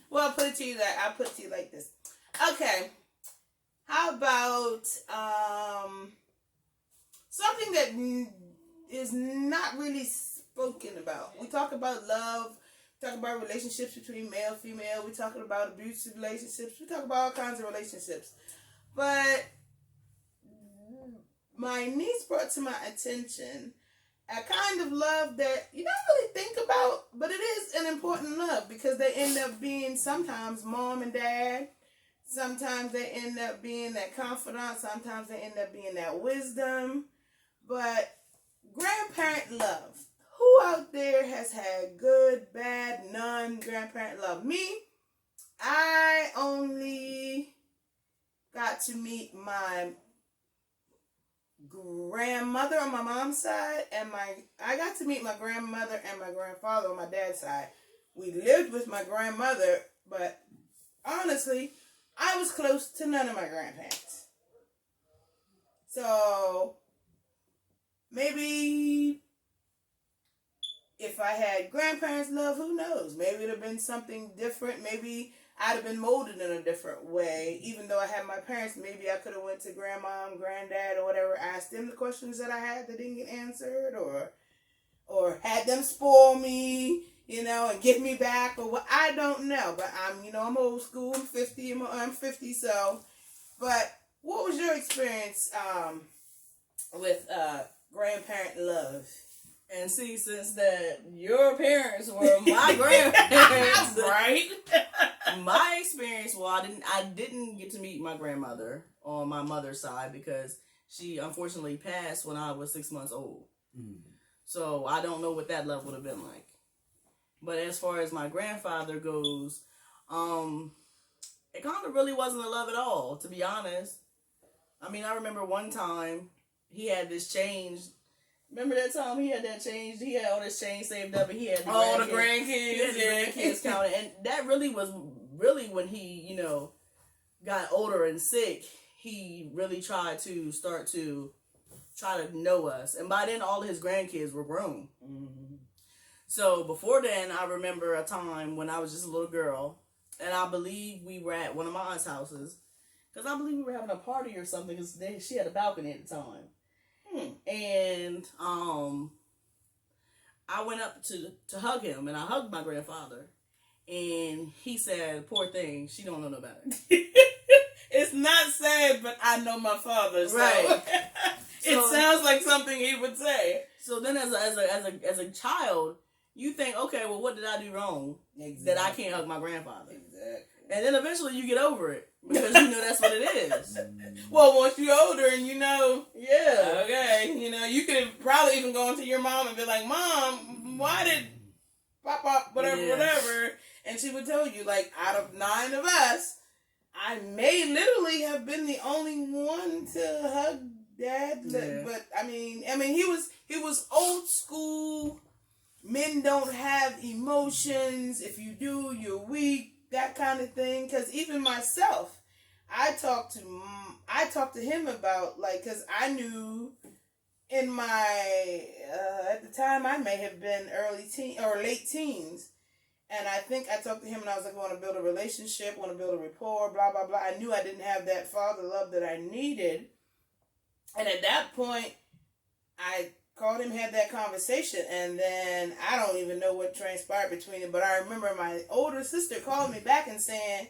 Well, I'll put it to you like this. Okay. How about something that is not really spoken about? We talk about love. We talk about relationships between male, female. We talk about abusive relationships. We talk about all kinds of relationships. But my niece brought to my attention a kind of love that you don't really think about, but it is an important love because they end up being sometimes mom and dad. Sometimes they end up being that confidant. Sometimes they end up being that wisdom. But grandparent love. Who out there has had good, bad, none grandparent love? Me, I only got to meet my grandmother on my mom's side, and I got to meet my grandmother and my grandfather on my dad's side. We lived with my grandmother, but honestly, I was close to none of my grandparents. So maybe if I had grandparents' love, who knows? Maybe it would have been something different. Maybe I'd have been molded in a different way. Even though I had my parents, maybe I could have went to grandma, granddad, or whatever, asked them the questions that I had that didn't get answered, or had them spoil me, and get me back, or what. I don't know. But I'm old school. I'm 50, so. But what was your experience with grandparent love? And see, since that your parents were my grandparents, right? My experience, I didn't get to meet my grandmother on my mother's side because she unfortunately passed when I was 6 months old. Mm-hmm. So I don't know what that love would have been like. But as far as my grandfather goes, it kind of really wasn't a love at all, to be honest. I mean, I remember one time he had this change. Remember that time he had that change? He had all this change saved up, and he had the grandkids. He had the grandkids counted, and that really was when he, got older and sick. He really tried to try to know us, and by then all of his grandkids were grown. Mm-hmm. So before then, I remember a time when I was just a little girl, and I believe we were at one of my aunt's houses, because I believe we were having a party or something. Because she had a balcony at the time. And I went up to hug him, and I hugged my grandfather, and he said, "Poor thing, she don't know no better." It's not sad, but I know my father, so right. It sounds like something he would say. So then, as a child, you think, okay, well, what did I do wrong that I can't hug my grandfather? Exactly. And then eventually you get over it because you know that's what it is. Well, once you're older and yeah, okay, you could probably even go into your mom and be like, "Mom, why did Pop, whatever," and she would tell you, like, out of 9 of us, I may literally have been the only one to hug Dad. Yeah. But I mean, he was old school. Men don't have emotions. If you do, you're weak. That kind of thing. Because even myself, I talked to him about, like, because I knew in my at the time I may have been early teen or late teens, and I think I talked to him and I was like, I want to build a relationship, want to build a rapport, blah blah blah. I knew I didn't have that father love that I needed, and at that point, I called him, had that conversation, and then I don't even know what transpired between it, but I remember my older sister called me back and saying,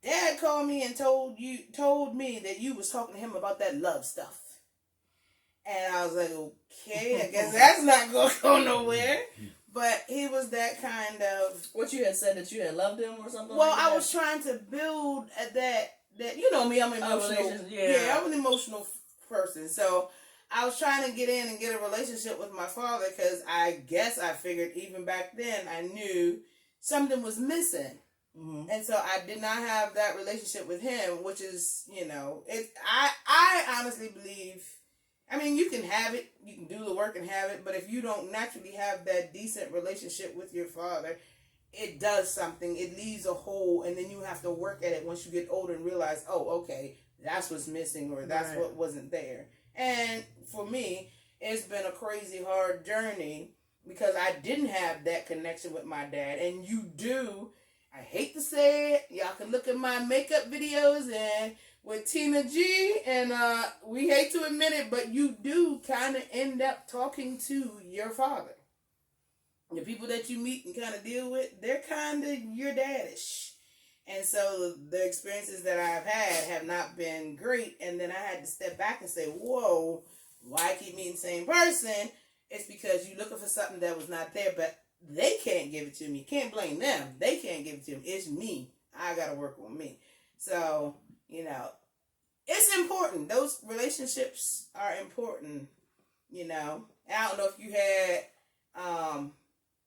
"Dad called me and told me that you was talking to him about that love stuff." And I was like, okay, I guess that's not going to go nowhere. But he was that kind of... What you had said, that you had loved him or something? Well, like that? I was trying to build at that you know me, I'm emotional. Yeah, I'm an emotional person. So I was trying to get in and get a relationship with my father because I guess I figured even back then I knew something was missing. Mm-hmm. And so I did not have that relationship with him, which is, I honestly believe... you can have it, you can do the work and have it, but if you don't naturally have that decent relationship with your father, it does something. It leaves a hole, and then you have to work at it once you get older and realize, oh, okay, that's what's missing, or that's what wasn't there. And for me, it's been a crazy hard journey because I didn't have that connection with my dad, and you do. I hate to say it. Y'all can look at my makeup videos and with Tina G, and we hate to admit it, but you do kind of end up talking to your father. The people that you meet and kind of deal with, they're kind of your daddish. And so the experiences that I've had have not been great. And then I had to step back and say, whoa, why keep meeting the same person? It's because you're looking for something that was not there, but they can't give it to me. You can't blame them. They can't give it to me. It's me. I got to work on me. So, it's important. Those relationships are important, And I don't know if you had,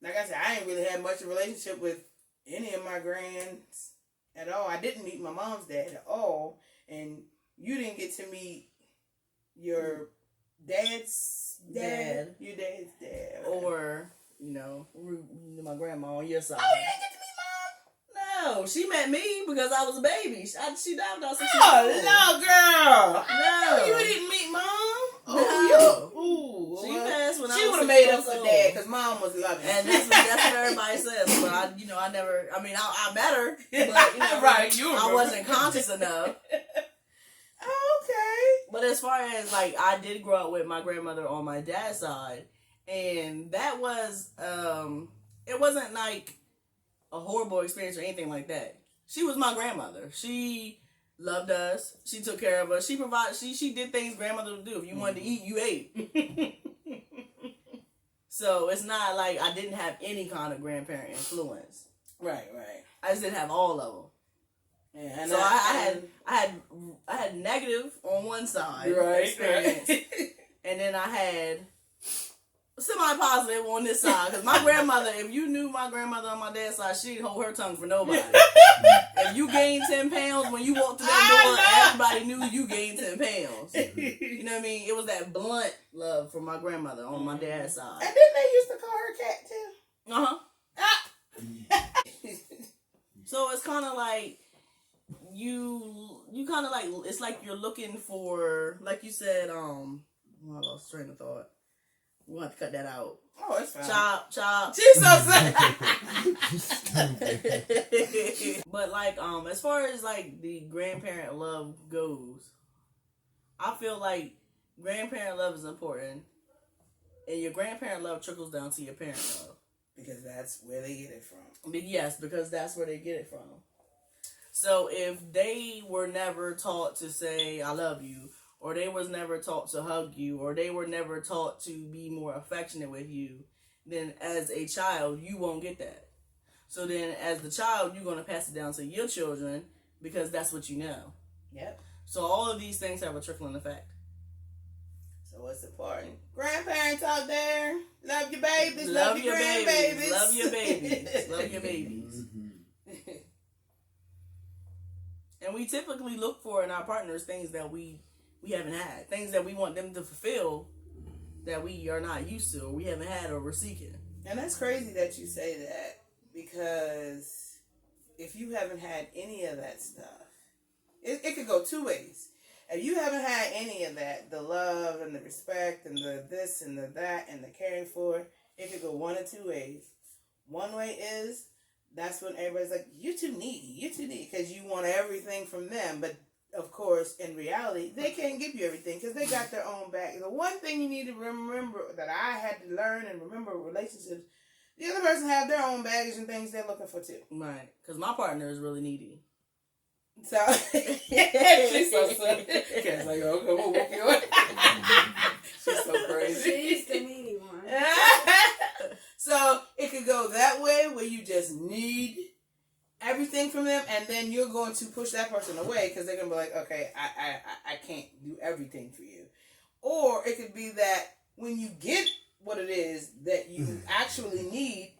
like I said, I ain't really had much of a relationship with any of my grands at all. I didn't meet my mom's dad at all. And you didn't get to meet your dad's dad. Your dad's dad. Or, my grandma on your side. Oh, you didn't get to meet Mom? No, she met me because I was a baby. She died when I was 6 Oh, no, girl. No. You didn't meet Mom? No. Ooh, she passed when I was 6 months old. She would have made up for Dad because Mom was loving. And that's what everybody says. But I never. I mean, I met her, but right, I wasn't conscious enough. Okay. But as far as I did grow up with my grandmother on my dad's side, and that was it wasn't like a horrible experience or anything like that. She was my grandmother. She loved us. She took care of us. She provided. She did things grandmother would do. If you wanted to eat, you ate. So it's not like I didn't have any kind of grandparent influence. Right. I just didn't have all of them. Yeah, so I had negative on one side experience, and then I had semi-positive on this side. Because my grandmother, if you knew my grandmother on my dad's side, she'd hold her tongue for nobody. If you gained 10 pounds when you walked through that door, everybody knew you gained 10 pounds. You know what I mean? It was that blunt love from my grandmother on my dad's side. And then they used to call her Cat too. So it's kind of like you kind of like, it's like you're looking for, like you said, I lost train of thought. We'll have to cut that out. Oh, it's fine. Chop. She's so sad. But as far as the grandparent love goes, I feel like grandparent love is important, and your grandparent love trickles down to your parent love. Because that's where they get it from. Yes, because that's where they get it from. So if they were never taught to say, I love you, or they was never taught to hug you, or they were never taught to be more affectionate with you, then as a child, you won't get that. So then as the child, you're going to pass it down to your children because that's what you know. Yep. So all of these things have a trickling effect. So what's important? Grandparents out there, love your babies, love your grandbabies. grandbabies. Love your babies. Love your babies. And we typically look for in our partners things that we haven't had. Things that we want them to fulfill that we are not used to or we haven't had or we're seeking. And that's crazy that you say that, because if you haven't had any of that stuff, it could go two ways. If you haven't had any of that, the love and the respect and the this and the that and the caring for, it could go one of two ways. One way is that's when everybody's like, you're too needy, because you want everything from them. But of course, in reality, they can't give you everything because they got their own bag. The one thing you need to remember that I had to learn and remember with relationships, the other person have their own baggage and things they're looking for too. Right, because my partner is really needy. So she's so silly. Kat's like, okay, we'll walk you on. She's so crazy. She's the needy one. So it could go that way where you just need everything from them, and then you're going to push that person away because they're gonna be like, okay, I can't do everything for you. Or it could be that when you get what it is that you actually need,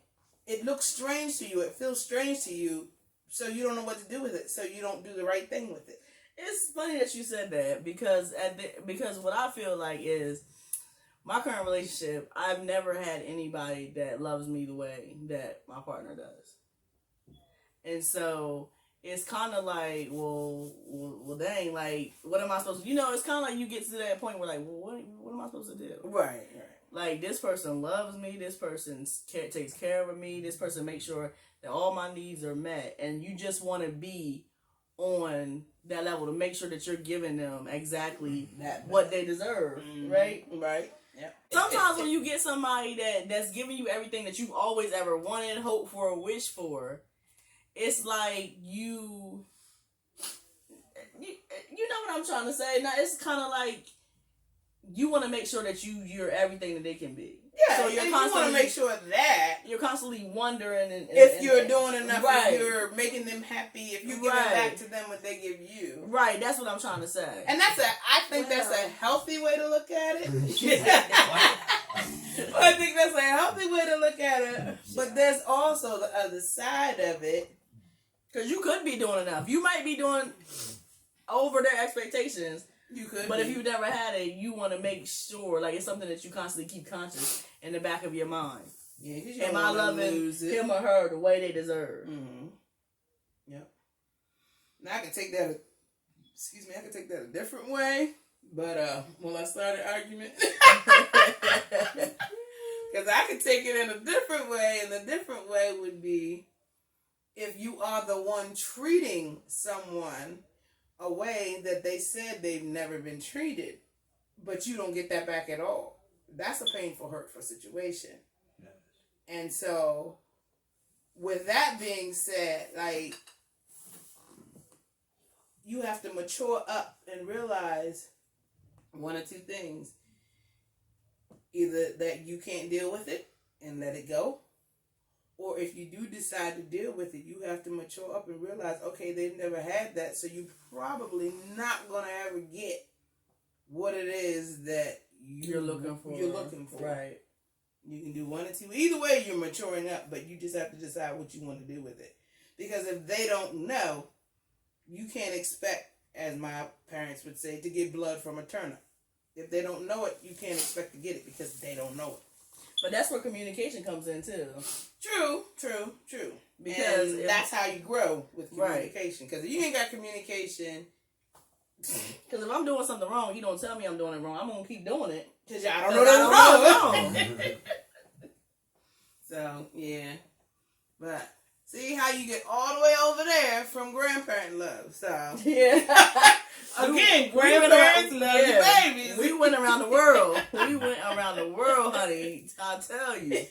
it looks strange to you. It feels strange to you. So you don't know what to do with it. So you don't do the right thing with it. It's funny that you said that because because what I feel like is my current relationship, I've never had anybody that loves me the way that my partner does. And so it's kind of like, well, dang, what am I supposed to do? It's kind of like you get to that point where well, what am I supposed to do? Right. Like, this person loves me, this person takes care of me, this person makes sure that all my needs are met, and you just want to be on that level to make sure that you're giving them exactly what they deserve, right? Right. Yep. Sometimes when you get somebody that's giving you everything that you've always ever wanted, hoped for, or wished for, it's like you know what I'm trying to say. Now, it's kind of like you want to make sure that you're everything that they can be. Yeah, so you want to make sure that you're constantly wondering if you're doing enough, right. if you're making them happy, if you're giving back to them what they give you. Right, that's what I'm trying to say. And I think that's a healthy way to look at it. I think that's a healthy way to look at it. But there's also the other side of it. Because you could be doing enough. You might be doing over their expectations. You could, but if you've never had it, you want to make sure, like, it's something that you constantly keep conscious in the back of your mind. Yeah, because you am I loving him or her the way they deserve? Mm-hmm. Yep. Now I can take that. I can take that a different way. But will I start an argument? Because I could take it in a different way, and the different way would be if you are the one treating someone a way that they said they've never been treated, but you don't get that back at all. That's a painful, hurtful situation. Yes. And so, with that being said, like, you have to mature up and realize one or two things. Either that you can't deal with it and let it go, or if you do decide to deal with it, you have to mature up and realize, okay, they've never had that, so you're probably not going to ever get what it is that you're looking for. Right. You can do one or two. Either way, you're maturing up, but you just have to decide what you want to do with it. Because if they don't know, you can't expect, as my parents would say, to get blood from a turnip. If they don't know it, you can't expect to get it because they don't know it. But that's where communication comes in too. True. Because that's how you grow with communication. Because if you ain't got communication... Because if I'm doing something wrong, you don't tell me I'm doing it wrong. I'm going to keep doing it. Because y'all don't know that's wrong. So, yeah. But, see how you get all the way over there from grandparent love. So, yeah. Again, grandparents love your babies. We went around the world. We went around the world, honey. I'll tell you.